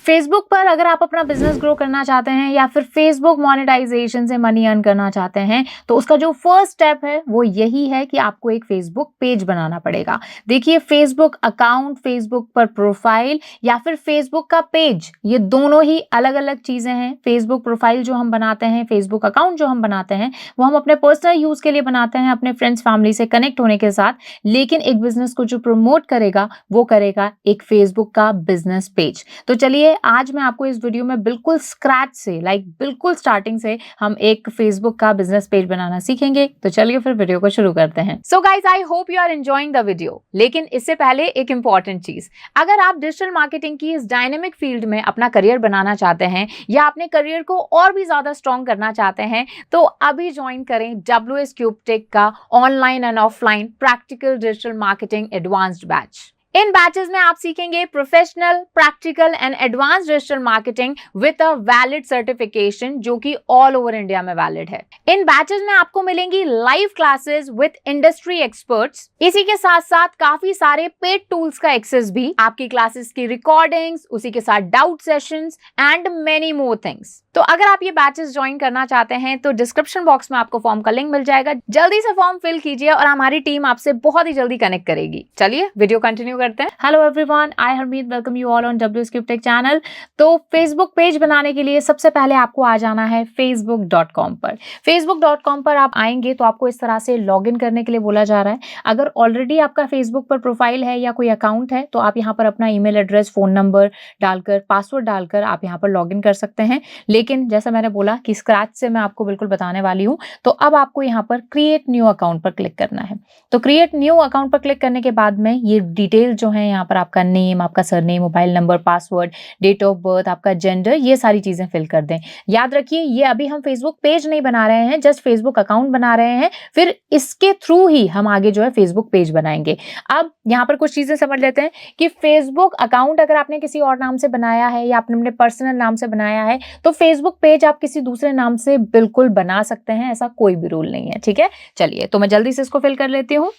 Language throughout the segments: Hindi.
फेसबुक पर अगर आप अपना बिजनेस ग्रो करना चाहते हैं या फिर फेसबुक मोनेटाइजेशन से मनी अर्न करना चाहते हैं तो उसका जो फर्स्ट स्टेप है वो यही है कि आपको एक फेसबुक पेज बनाना पड़ेगा। देखिए, फेसबुक अकाउंट, फेसबुक पर प्रोफाइल या फिर फेसबुक का पेज, ये दोनों ही अलग अलग चीजें हैं। फेसबुक प्रोफाइल जो हम बनाते हैं, फेसबुक अकाउंट जो हम बनाते हैं, वो हम अपने पर्सनल यूज के लिए बनाते हैं, अपने फ्रेंड्स फैमिली से कनेक्ट होने के साथ। लेकिन एक बिजनेस को जो प्रमोट करेगा वो करेगा एक फेसबुक का बिजनेस पेज। तो चलिए, आज मैं आपको इस वीडियो में बिल्कुल स्क्रैच से, बिल्कुल स्टार्टिंग से हम एक फेसबुक का बिजनेस पेज बनाना सीखेंगे। तो चलिए फिर वीडियो को शुरू करते हैं। So guys, I hope you are enjoying the video. लेकिन इससे पहले एक इंपॉर्टेंट चीज, अगर आप डिजिटल मार्केटिंग की इस डायनेमिक फील्ड में अपना करियर बनाना चाहते हैं या अपने करियर को और भी ज्यादा स्ट्रॉन्ग करना चाहते हैं तो अभी ज्वाइन करें WS क्यूब टेक का online and offline practical digital marketing advanced batch. In batches में आप सीखेंगे professional, practical and advance digital marketing with a valid certification जो कि ऑल ओवर इंडिया में वैलिड है। इन बैचेस में आपको मिलेंगी live classes with industry experts. इसी के साथ साथ काफी सारे पेड टूल्स का एक्सेस भी, आपकी क्लासेस की रिकॉर्डिंग्स, उसी के साथ doubt sessions and many more things. तो अगर आप ये बैचेस ज्वाइन करना चाहते हैं तो डिस्क्रिप्शन बॉक्स में आपको फॉर्म का लिंक मिल जाएगा। जल्दी से फॉर्म फिल कीजिए और हमारी टीम आपसे बहुत ही जल्दी कनेक्ट करेगी। चलिए वीडियो कंटिन्यू करते हैं। Hello everyone, I Harmeet welcome you all on WS cube take channel. तो फेसबुक पेज बनाने के लिए सबसे पहले आपको आ जाना है facebook.com पर। facebook.com पर आप आएंगे तो आपको इस तरह से लॉगिन करने के लिए बोला जा रहा है। अगर ऑलरेडी आपका फेसबुक पर प्रोफाइल है या कोई अकाउंट है तो आप यहाँ पर अपना ईमेल एड्रेस, फोन नंबर डालकर, पासवर्ड डालकर आप यहाँ पर लॉगिन कर सकते हैं। लेकिन जैसा मैंने बोला कि स्क्रैच से मैं आपको बिल्कुल बताने वाली हूँ। तो अब आपको यहाँ पर क्रिएट न्यू अकाउंट पर क्लिक करना है। तो क्रिएट न्यू अकाउंट पर क्लिक करने के बाद में ये डिटेल जो है, यहाँ पर आपका नेम, आपका surname, mobile number, password, date of birth, आपका जेंडर, ये सारी चीजें फिल कर दें। याद रखिए, ये अभी हम फेसबुक पेज नहीं बना रहे हैं, जस्ट फेसबुक अकाउंट बना रहे हैं। फिर इसके थ्रू ही हम आगे जो है फेसबुक पेज बनाएंगे। अब यहाँ पर कुछ चीजें समझ लेते हैं कि फेसबुक अकाउंट अगर आपने किसी और नाम से बनाया है या आपने अपने पर्सनल नाम से बनाया है तो फेसबुक पेज आप किसी दूसरे नाम से बिल्कुल बना सकते हैं, ऐसा कोई भी रूल नहीं है। ठीक है, चलिए तो मैं जल्दी से इसको फिल कर लेती हूँ।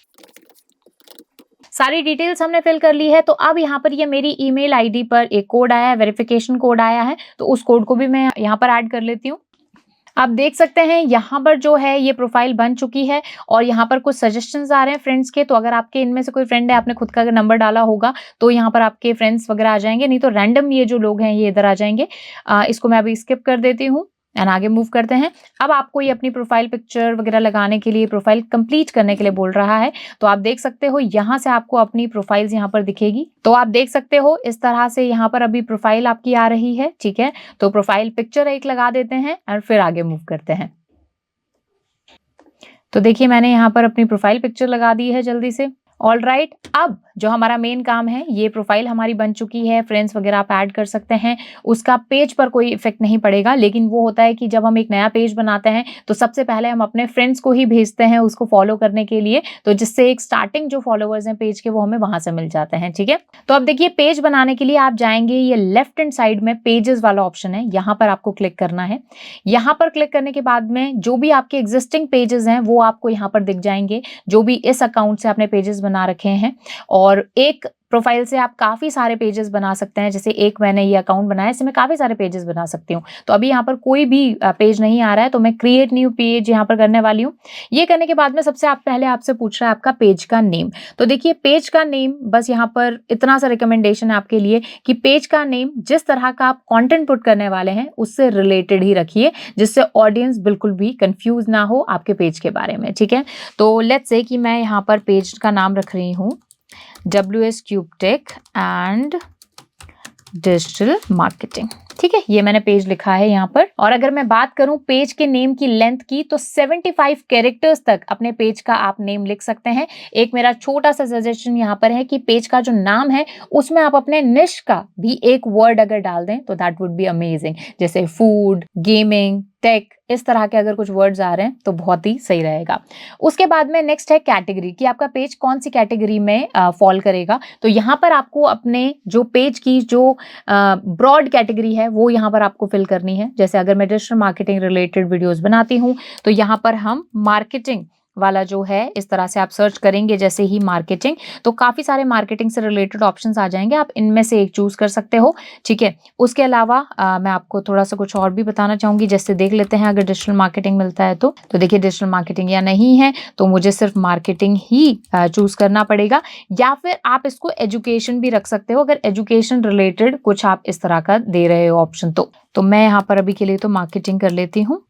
सारी डिटेल्स हमने फिल कर ली है। तो अब यहाँ पर ये मेरी ईमेल आईडी पर एक कोड आया है, वेरिफिकेशन कोड आया है, तो उस कोड को भी मैं यहाँ पर ऐड कर लेती हूँ। आप देख सकते हैं यहाँ पर जो है ये प्रोफाइल बन चुकी है और यहाँ पर कुछ सजेशंस आ रहे हैं फ्रेंड्स के। तो अगर आपके इनमें से कोई फ्रेंड है, आपने खुद का नंबर डाला होगा तो यहाँ पर आपके फ्रेंड्स वगैरह आ जाएंगे, नहीं तो रैंडम ये जो लोग हैं ये इधर आ जाएंगे। इसको मैं अभी स्किप कर देती हूँ एंड आगे मूव करते हैं। अब आपको ये अपनी प्रोफाइल पिक्चर वगैरह लगाने के लिए, प्रोफाइल कंप्लीट करने के लिए बोल रहा है। तो आप देख सकते हो यहाँ से आपको अपनी प्रोफाइल्स यहाँ पर दिखेगी। तो आप देख सकते हो इस तरह से यहाँ पर अभी प्रोफाइल आपकी आ रही है। ठीक है, तो प्रोफाइल पिक्चर एक लगा देते हैं और फिर आगे मूव करते हैं। तो देखिए, मैंने यहाँ पर अपनी प्रोफाइल पिक्चर लगा दी है जल्दी से। ऑल राइट, अब जो हमारा मेन काम है, ये प्रोफाइल हमारी बन चुकी है, फ्रेंड्स वगैरह आप ऐड कर सकते हैं। उसका पेज पर कोई इफेक्ट नहीं पड़ेगा, लेकिन वो होता है कि जब हम एक नया पेज बनाते हैं तो सबसे पहले हम अपने फ्रेंड्स को ही भेजते हैं उसको फॉलो करने के लिए, तो जिससे एक स्टार्टिंग जो फॉलोअर्स हैं पेज के वो हमें वहां से मिल जाते हैं। ठीक है, तो अब देखिए, पेज बनाने के लिए आप जाएंगे, ये लेफ्ट हैंड साइड में पेजेस वाला ऑप्शन है, यहाँ पर आपको क्लिक करना है। यहाँ पर क्लिक करने के बाद में जो भी आपके एग्जिस्टिंग पेजेस हैं वो आपको यहाँ पर दिख जाएंगे, जो भी इस अकाउंट से आपने पेजेस बना रखे हैं। और एक प्रोफाइल से आप काफी सारे पेजेस बना सकते हैं। जैसे एक मैंने ये अकाउंट बनाया, इससे मैं काफी सारे पेजेस बना सकती हूँ। तो अभी यहाँ पर कोई भी पेज नहीं आ रहा है, तो मैं क्रिएट न्यू पेज यहाँ पर करने वाली हूँ। ये करने के बाद में सबसे पहले आपसे पूछ रहा है आपका पेज का नेम। तो देखिए, पेज का नेम बस यहाँ पर इतना सा रिकमेंडेशन है आपके लिए कि पेज का नेम जिस तरह का आप कंटेंट पुट करने वाले हैं उससे रिलेटेड ही रखिए, जिससे ऑडियंस बिल्कुल भी कंफ्यूज ना हो आपके पेज के बारे में। ठीक है, तो लेट्स से कि मैं यहाँ पर पेज का नाम रख रही हूँ WS cube tech and digital marketing. ठीक है, ये मैंने पेज लिखा है यहाँ पर। और अगर मैं बात करूं पेज के नेम की लेंथ की, तो 75 कैरेक्टर्स तक अपने पेज का आप नेम लिख सकते हैं। एक मेरा छोटा सा सजेशन यहाँ पर है कि पेज का जो नाम है उसमें आप अपने निश का भी एक वर्ड अगर डाल दें तो दैट वुड बी अमेजिंग। जैसे फूड, गेमिंग, टेक, इस तरह के अगर कुछ वर्ड्स आ रहे हैं तो बहुत ही सही रहेगा। उसके बाद में नेक्स्ट है कैटेगरी, कि आपका पेज कौन सी कैटेगरी में फॉल करेगा। तो यहाँ पर आपको अपने जो पेज की जो ब्रॉड कैटेगरी है वो यहाँ पर आपको फिल करनी है। जैसे अगर मैं डिजिटल मार्केटिंग रिलेटेड वीडियोस बनाती हूँ तो यहाँ पर हम मार्केटिंग वाला जो है इस तरह से आप सर्च करेंगे जैसे ही मार्केटिंग, तो काफ़ी सारे मार्केटिंग से रिलेटेड ऑप्शंस आ जाएँगे, आप इनमें से एक चूज़ कर सकते हो, ठीक है। उसके अलावा मैं आपको थोड़ा-सा कुछ और भी बताना चाहूँगी, जैसे देख लेते हैं अगर डिजिटल मार्केटिंग मिलता है तो देखिए डिजिटल मार्केटिंग या नहीं है, तो मुझे सिर्फ मार्केटिंग ही चूज़ करना पड़ेगा, या फिर आप इसको एजुकेशन भी रख सकते हो अगर एजुकेशन रिलेटेड कुछ आप इस तरह का दे रहे हो ऑप्शन तो मैं यहाँ पर अभी के लिए तो मार्केटिंग कर लेती हूँ,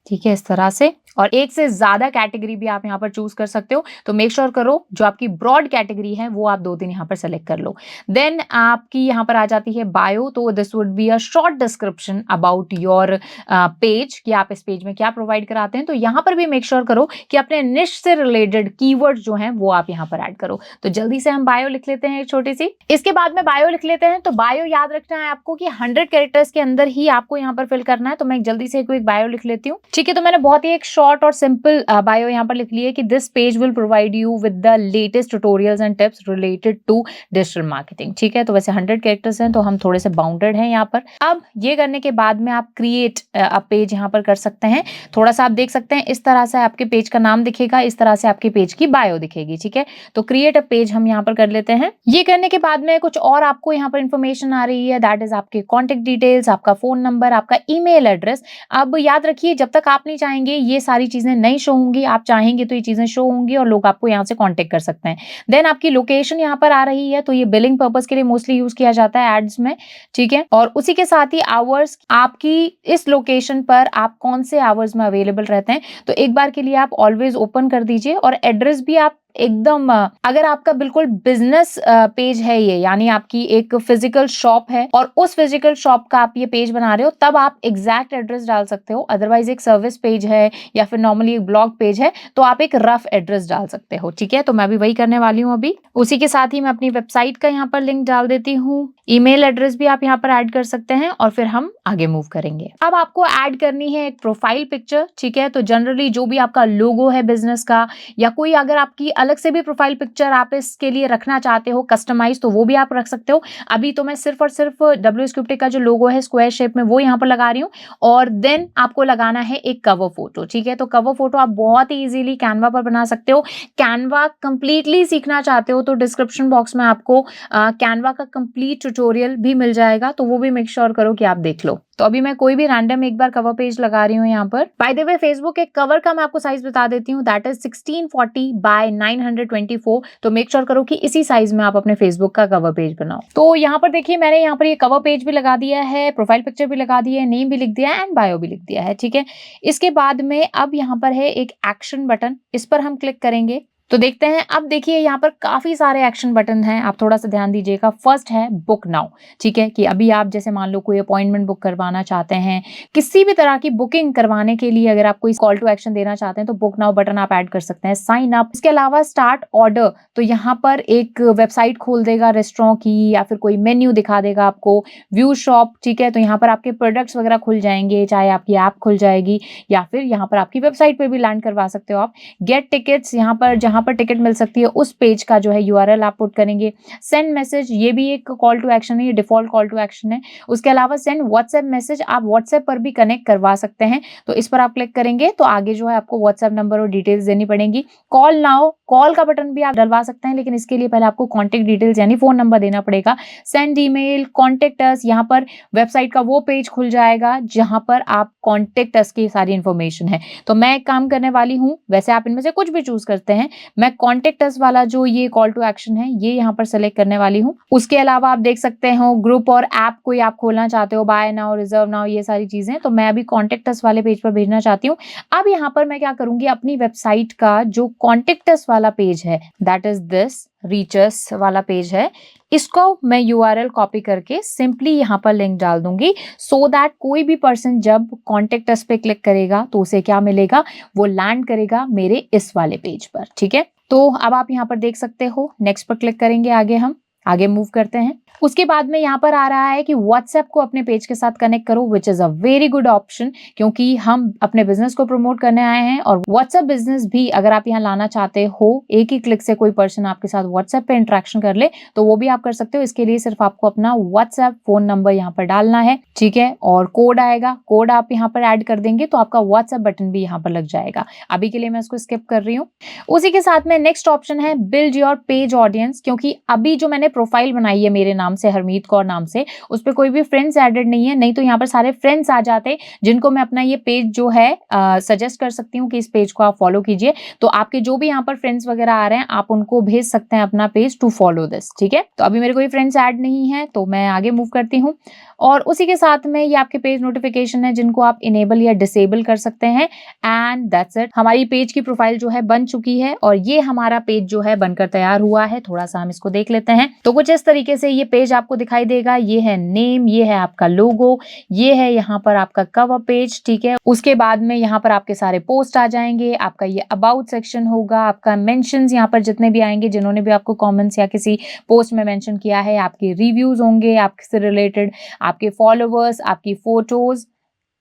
ठीक है, इस तरह से। और एक से ज़्यादा कैटेगरी भी आप यहाँ पर चूज़ कर सकते हो, तो मेक श्योर करो जो आपकी ब्रॉड कैटेगरी है वो आप 2-3 यहाँ पर सेलेक्ट कर लो। देन आपकी यहाँ पर आ जाती है बायो, तो this would be a short description about your page, कि आप इस पेज में क्या प्रोवाइड कराते हैं। तो यहाँ पर भी मेक श्योर करो कि अपने निश से रिलेटेड कीवर्ड जो हैं वो आप यहाँ पर ऐड करो। तो जल्दी से हम बायो लिख लेते हैं एक छोटी सी। इसके बाद में बायो लिख लेते हैं, तो बायो याद रखना है आपको कि 100 कैरेक्टर्स के अंदर ही आपको यहाँ पर फिल करना है। तो मैं जल्दी से एक बायो लिख लेती हूँ, ठीक है। तो मैंने बहुत ही एक शॉर्ट और सिंपल बायो यहाँ पर लिख ली है कि this page will provide you with the latest tutorials and tips related to digital marketing, ठीक है। तो वैसे 100 कैरेक्टर्स हैं तो हम थोड़े से बाउंडेड हैं यहाँ पर। अब ये करने के बाद में आप क्रिएट अ पेज यहाँ पर कर सकते हैं। थोड़ा सा आप देख सकते हैं इस तरह से आपके पेज का नाम दिखेगा, इस तरह से आपके पेज की बायो दिखेगी, ठीक है। तो क्रिएट अ पेज हम यहाँ पर कर लेते हैं। ये करने के बाद में कुछ और आपको यहाँ पर इंफॉर्मेशन आ रही है, दैट इज आपके कॉन्टेक्ट डिटेल्स, आपका फोन नंबर, आपका ईमेल एड्रेस। अब याद रखिए जब तक आप नहीं चाहेंगे ये सारी चीजें नहीं शो होंगी, आप चाहेंगे तो ये चीजें शो होंगी और लोग आपको यहाँ से कांटेक्ट कर सकते हैं। देन आपकी लोकेशन यहाँ पर आ रही है, तो ये बिलिंग पर्पस के लिए मोस्टली यूज किया जाता है एड्स में, ठीक है। और उसी के साथ ही आवर्स, आपकी इस लोकेशन पर आप कौन से आवर्स में अवेलेबल रहते हैं, तो एक बार के लिए आप ऑलवेज ओपन कर दीजिए। और एड्रेस भी आप एकदम अगर आपका बिल्कुल बिजनेस पेज है ये, यानी आपकी एक फिजिकल शॉप है और उस फिजिकल शॉप का आप ये पेज बना रहे हो, तब आप एग्जैक्ट एड्रेस डाल सकते हो। अदरवाइज एक सर्विस पेज है या फिर नॉर्मली एक ब्लॉग पेज है तो आप एक रफ एड्रेस डाल सकते हो, ठीक है। तो मैं भी वही करने वाली हूँ अभी। उसी के साथ ही मैं अपनी वेबसाइट का यहाँ पर लिंक डाल देती हूँ, ईमेल एड्रेस भी आप यहाँ पर ऐड कर सकते हैं और फिर हम आगे मूव करेंगे। अब आपको ऐड करनी है एक प्रोफाइल पिक्चर, ठीक है। तो जनरली जो भी आपका लोगो है बिजनेस का, या कोई अगर आपकी अलग से भी प्रोफाइल पिक्चर आप इसके लिए रखना चाहते हो कस्टमाइज, तो वो भी आप रख सकते हो। अभी तो मैं सिर्फ और सिर्फ WSCryptic का जो लोगो है स्क्वायर शेप में वो यहाँ पर लगा रही हूँ। और देन आपको लगाना है एक कवर फोटो, ठीक है। तो कवर फोटो आप बहुत ही इजीली कैनवा पर बना सकते हो। कैनवा कंप्लीटली सीखना चाहते हो तो डिस्क्रिप्शन बॉक्स में आपको कैनवा का कंप्लीट ट्यूटोरियल भी मिल जाएगा, तो वो भी मेक श्योर करो कि आप देख लो। तो अभी मैं कोई भी रैंडम एक बार कवर पेज लगा रही हूँ यहाँ पर। बाय द वे फेसबुक के कवर का मैं आपको साइज बता देती हूँ, दैट इज 1640 बाय 924। तो मेक श्योर करो कि इसी साइज में आप अपने फेसबुक का कवर पेज बनाओ। तो यहाँ पर देखिए मैंने यहाँ पर ये कवर पेज भी लगा दिया है, प्रोफाइल पिक्चर भी लगा दी है, नेम भी लिख दिया है एंड बायो भी लिख दिया है, ठीक है। इसके बाद में अब यहाँ पर है एक एक्शन बटन, इस पर हम क्लिक करेंगे तो देखते हैं। अब देखिए यहाँ पर काफी सारे एक्शन बटन हैं, आप थोड़ा सा ध्यान दीजिएगा। फर्स्ट है बुक नाउ, ठीक है, कि अभी आप जैसे मान लो कोई अपॉइंटमेंट बुक करवाना चाहते हैं, किसी भी तरह की बुकिंग करवाने के लिए अगर आप कोई कॉल टू एक्शन देना चाहते हैं तो बुक नाउ बटन आप ऐड कर सकते हैं। साइन अप, इसके अलावा स्टार्ट ऑर्डर, तो यहाँ पर एक वेबसाइट खोल देगा रेस्टोरेंट की या फिर कोई मेन्यू दिखा देगा आपको। व्यू शॉप, ठीक है, तो यहाँ पर आपके प्रोडक्ट्स वगैरह खुल जाएंगे, चाहे आपकी ऐप खुल जाएगी या फिर यहाँ पर आपकी वेबसाइट पे भी लैंड करवा सकते हो आप। गेट टिकट्स, यहाँ पर जहाँ पर टिकट मिल सकती है उस पेज का जो है URL आप पुट करेंगे। सेंड मैसेज, ये भी एक कॉल टू एक्शन है, ये डिफॉल्ट कॉल टू एक्शन है। उसके अलावा सेंड व्हाट्सएप मैसेज, आप व्हाट्सएप पर भी कनेक्ट करवा सकते हैं, तो इस पर आप क्लिक करेंगे तो आगे जो है आपको व्हाट्सएप नंबर और डिटेल्स देनी पड़ेंगी। कॉल नाउ, कॉल का बटन भी आप डलवा सकते हैं, लेकिन इसके लिए पहले आपको कॉन्टेक्ट डिटेल्स यानी फोन नंबर देना पड़ेगा। सेंड ईमेल, कॉन्टेक्ट अस, यहाँ पर वेबसाइट का वो पेज खुल जाएगा जहाँ पर आप कॉन्टेक्ट अस की सारी इंफॉर्मेशन है। तो मैं एक काम करने वाली हूँ, वैसे आप इनमें से कुछ भी चूज करते हैं, मैं कॉन्टेक्ट अस वाला जो ये कॉल टू एक्शन है ये यहाँ पर सेलेक्ट करने वाली हूँ। उसके अलावा आप देख सकते हो ग्रुप और ऐप कोई आप खोलना चाहते हो, बाय नाउ, रिजर्व नाउ, ये सारी चीजें, तो मैं अभी कॉन्टेक्ट अस वाले पेज पर भेजना चाहती हूँ। अब यहाँ पर मैं क्या करूंगी, अपनी वेबसाइट का जो कॉन्टेक्ट अस वाला पेज है, दैट इज दिस रीचर्स वाला पेज है, इसको मैं URL कॉपी करके सिंपली यहाँ पर लिंक डाल दूंगी, सो दैट कोई भी पर्सन जब कॉन्टेक्ट अस पे क्लिक करेगा तो उसे क्या मिलेगा, वो लैंड करेगा मेरे इस वाले पेज पर, ठीक है। तो अब आप यहाँ पर देख सकते हो, नेक्स्ट पर क्लिक करेंगे आगे हम। आगे मूव करते हैं। उसके बाद में यहाँ पर आ रहा है कि व्हाट्सएप को अपने पेज के साथ कनेक्ट करो, which is a very good option, क्योंकि हम अपने बिजनेस को प्रमोट करने आए हैं और व्हाट्सएप बिजनेस भी अगर आप यहाँ लाना चाहते हो, एक ही क्लिक से कोई पर्सन आपके साथ व्हाट्सएप पे इंटरेक्शन कर ले तो वो भी आप कर सकते हो। इसके लिए सिर्फ आपको अपना व्हाट्सएप फोन नंबर यहाँ पर डालना है, ठीक है, और कोड आएगा, कोड आप यहाँ पर ऐड कर देंगे तो आपका व्हाट्सएप बटन भी यहाँ पर लग जाएगा। अभी के लिए मैं इसको स्किप कर रही हूँ। उसी के साथ में नेक्स्ट ऑप्शन है बिल्ड योर पेज ऑडियंस, क्योंकि अभी जो मैंने प्रोफाइल बनाई है मेरे नाम से, हरमीत कौर नाम से, उस पर कोई भी फ्रेंड्स एडेड नहीं है, नहीं तो यहाँ पर सारे फ्रेंड्स आ जाते जिनको मैं अपना ये पेज जो है सजेस्ट कर सकती हूँ कि इस पेज को आप फॉलो कीजिए। तो आपके जो भी यहाँ पर फ्रेंड्स वगैरह आ रहे हैं आप उनको भेज सकते हैं अपना पेज टू फॉलो दिस, ठीक है। तो अभी मेरे कोई फ्रेंड्स ऐड नहीं है तो मैं आगे मूव करती हूँ। और उसी के साथ में ये आपके पेज नोटिफिकेशन है जिनको आप इनेबल या डिसेबल कर सकते हैं। एंड दैट्स इट, हमारी पेज की प्रोफाइल जो है बन चुकी है और ये हमारा पेज जो है बनकर तैयार हुआ है। थोड़ा सा हम इसको देख लेते हैं। तो कुछ इस तरीके से ये पेज आपको दिखाई देगा। ये है नेम, ये है आपका लोगो, ये है यहाँ पर आपका कवर पेज, ठीक है। उसके बाद में यहाँ पर आपके सारे पोस्ट आ जाएंगे, आपका ये अबाउट सेक्शन होगा, आपका मेंशंस यहाँ पर जितने भी आएंगे जिन्होंने भी आपको कमेंट्स या किसी पोस्ट में मेंशन किया है, आपके रिव्यूज होंगे आपसे रिलेटेड, आपके फॉलोवर्स, आपकी फोटोज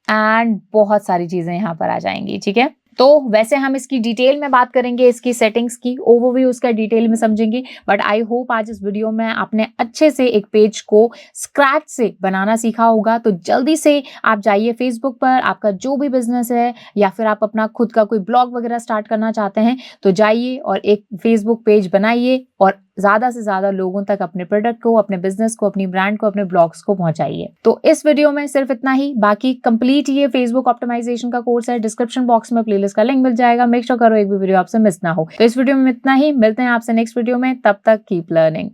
एंड बहुत सारी चीजें यहाँ पर आ जाएंगी, ठीक है। तो वैसे हम इसकी डिटेल में बात करेंगे, इसकी सेटिंग्स की ओवरव्यू उसका डिटेल में समझेंगे, बट आई होप आज इस वीडियो में आपने अच्छे से एक पेज को स्क्रैच से बनाना सीखा होगा। तो जल्दी से आप जाइए फेसबुक पर, आपका जो भी बिजनेस है या फिर आप अपना खुद का कोई ब्लॉग वगैरह स्टार्ट करना चाहते हैं तो जाइए और एक फेसबुक पेज बनाइए और ज्यादा से ज्यादा लोगों तक अपने प्रोडक्ट को, अपने बिजनेस को, अपनी ब्रांड को, अपने ब्लॉग्स को पहुंचाइए। तो इस वीडियो में सिर्फ इतना ही। बाकी कंप्लीट ये फेसबुक ऑप्टिमाइजेशन का कोर्स है, डिस्क्रिप्शन बॉक्स में प्लेलिस्ट का लिंक मिल जाएगा। मेक श्योर करो एक भी वीडियो आपसे मिस ना हो। तो इस वीडियो में इतना ही, मिलते हैं आपसे नेक्स्ट वीडियो में, तब तक कीप लर्निंग।